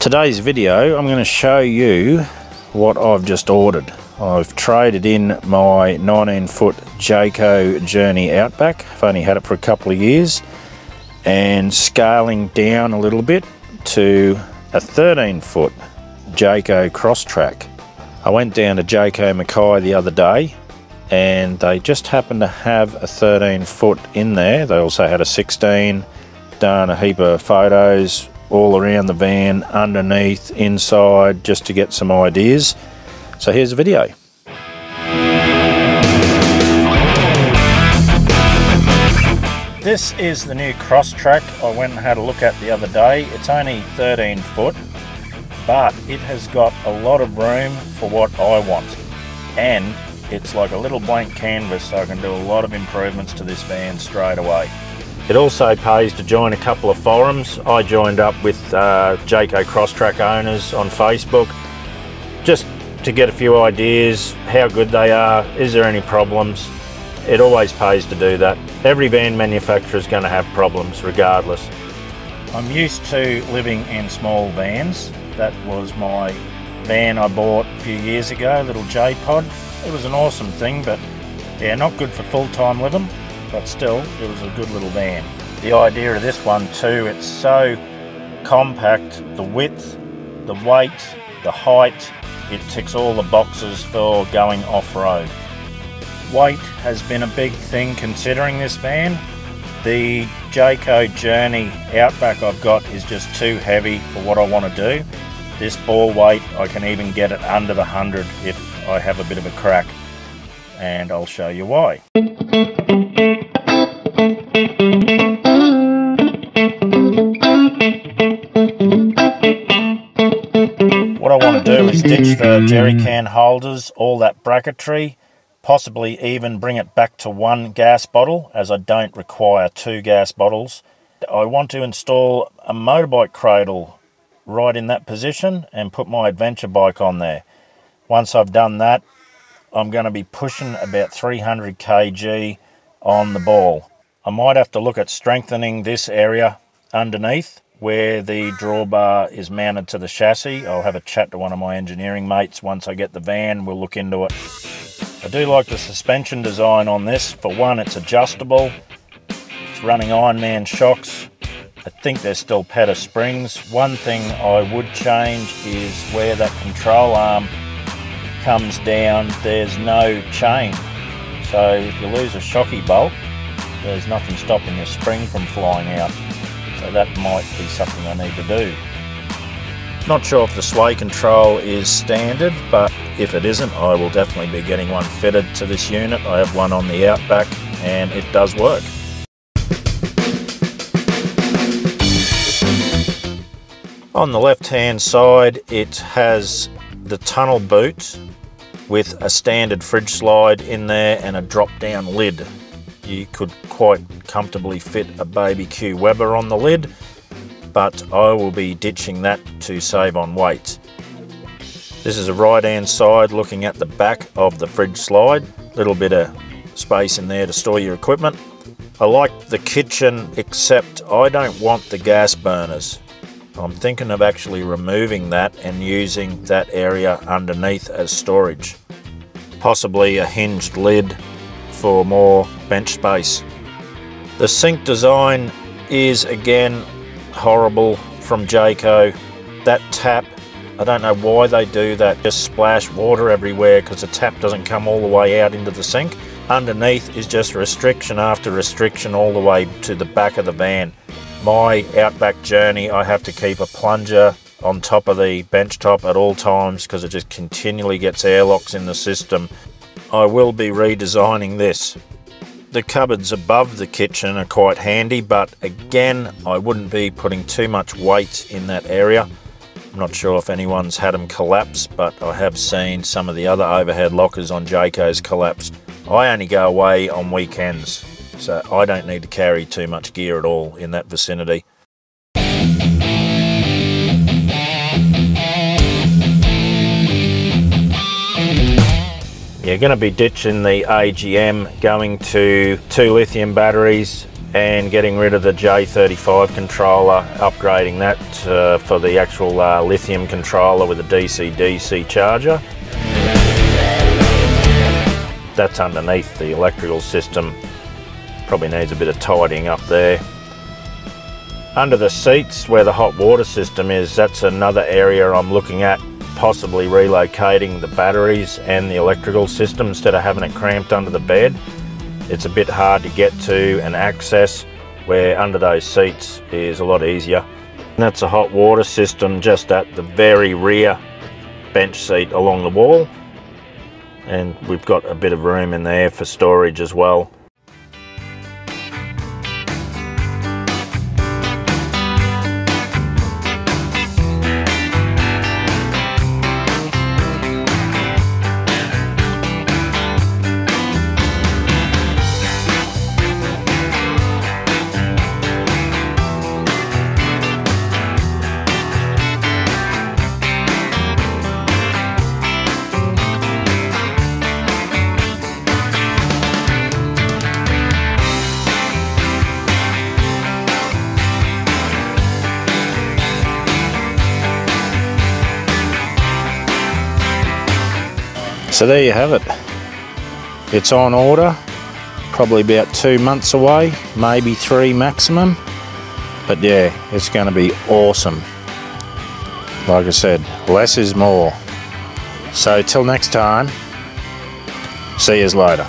Today's video, I'm going to show you what I've just ordered. I've traded in my 19-foot Jayco Journey Outback. I've only had it for a couple of years, and scaling down a little bit to a 13-foot Jayco Crosstrak. I went down to Jayco Mackay the other day, and they just happened to have a 13-foot in there. They also had a 16, done a heap of photos all around the van, underneath, inside, just to get some ideas. So here's a video. This is the new Crosstrek I went and had a look at the other day. It's only 13 foot, but it has got a lot of room for what I want. And it's like a little blank canvas, so I can do a lot of improvements to this van straight away. It also pays to join a couple of forums. I joined up with Jayco Crosstrak owners on Facebook, just to get a few ideas, how good they are, is there any problems. It always pays to do that. Every van manufacturer is going to have problems regardless. I'm used to living in small vans. That was my van I bought a few years ago, little J-Pod. It was an awesome thing, but yeah, not good for full-time living. But still, it was a good little van. The idea of this one too, it's so compact, the width, the weight, the height, it ticks all the boxes for going off-road. Weight has been a big thing considering this van. The Jayco Journey Outback I've got is just too heavy for what I want to do. This ball weight, I can even get it under the 100 if I have a bit of a crack, and I'll show you why. What I want to do is ditch the jerry can holders, all that bracketry, possibly even bring it back to one gas bottle, as I don't require two gas bottles. I want to install a motorbike cradle right in that position and put my adventure bike on there. Once I've done that, I'm going to be pushing about 300 kg on the ball. I might have to look at strengthening this area underneath where the drawbar is mounted to the chassis. I'll have a chat to one of my engineering mates once I get the van. We'll look into it. I do like the suspension design on this. For one, it's adjustable. It's running Ironman shocks. I think they're still Petta springs. One thing I would change is where that control arm comes down, there's no chain. So if you lose a shocky bolt, there's nothing stopping your spring from flying out. So that might be something I need to do. Not sure if the sway control is standard, but if it isn't, I will definitely be getting one fitted to this unit. I have one on the Outback and it does work. On the left hand side, it has the tunnel boot with a standard fridge slide in there and a drop down lid. You could quite comfortably fit a baby Q Weber on the lid, but I will be ditching that to save on weight. This is a right hand side looking at the back of the fridge slide. Little bit of space in there to store your equipment. I like the kitchen, except I don't want the gas burners. I'm thinking of actually removing that and using that area underneath as storage. Possibly a hinged lid for more bench space. The sink design is again horrible from Jayco. That tap, I don't know why they do that, just splash water everywhere because the tap doesn't come all the way out into the sink. Underneath is just restriction after restriction all the way to the back of the van. My Outback Journey, I have to keep a plunger on top of the bench top at all times because it just continually gets airlocks in the system. I will be redesigning this. The cupboards above the kitchen are quite handy, but again, I wouldn't be putting too much weight in that area. I'm not sure if anyone's had them collapse, but I have seen some of the other overhead lockers on Jayco's collapse. I only go away on weekends, so I don't need to carry too much gear at all in that vicinity. You're going to be ditching the AGM, going to 2 lithium batteries, and getting rid of the J35 controller, upgrading that for the actual lithium controller with a DC-DC charger. That's underneath the electrical system. Probably needs a bit of tidying up there. Under the seats where the hot water system is, that's another area I'm looking at, possibly relocating the batteries and the electrical system instead of having it cramped under the bed. It's a bit hard to get to and access, where under those seats is a lot easier. And that's a hot water system just at the very rear bench seat along the wall. And we've got a bit of room in there for storage as well. So there you have it. It's on order, probably about 2 months away, maybe 3 maximum. But yeah, it's going to be awesome. Like I said, less is more. So till next time, see yous later.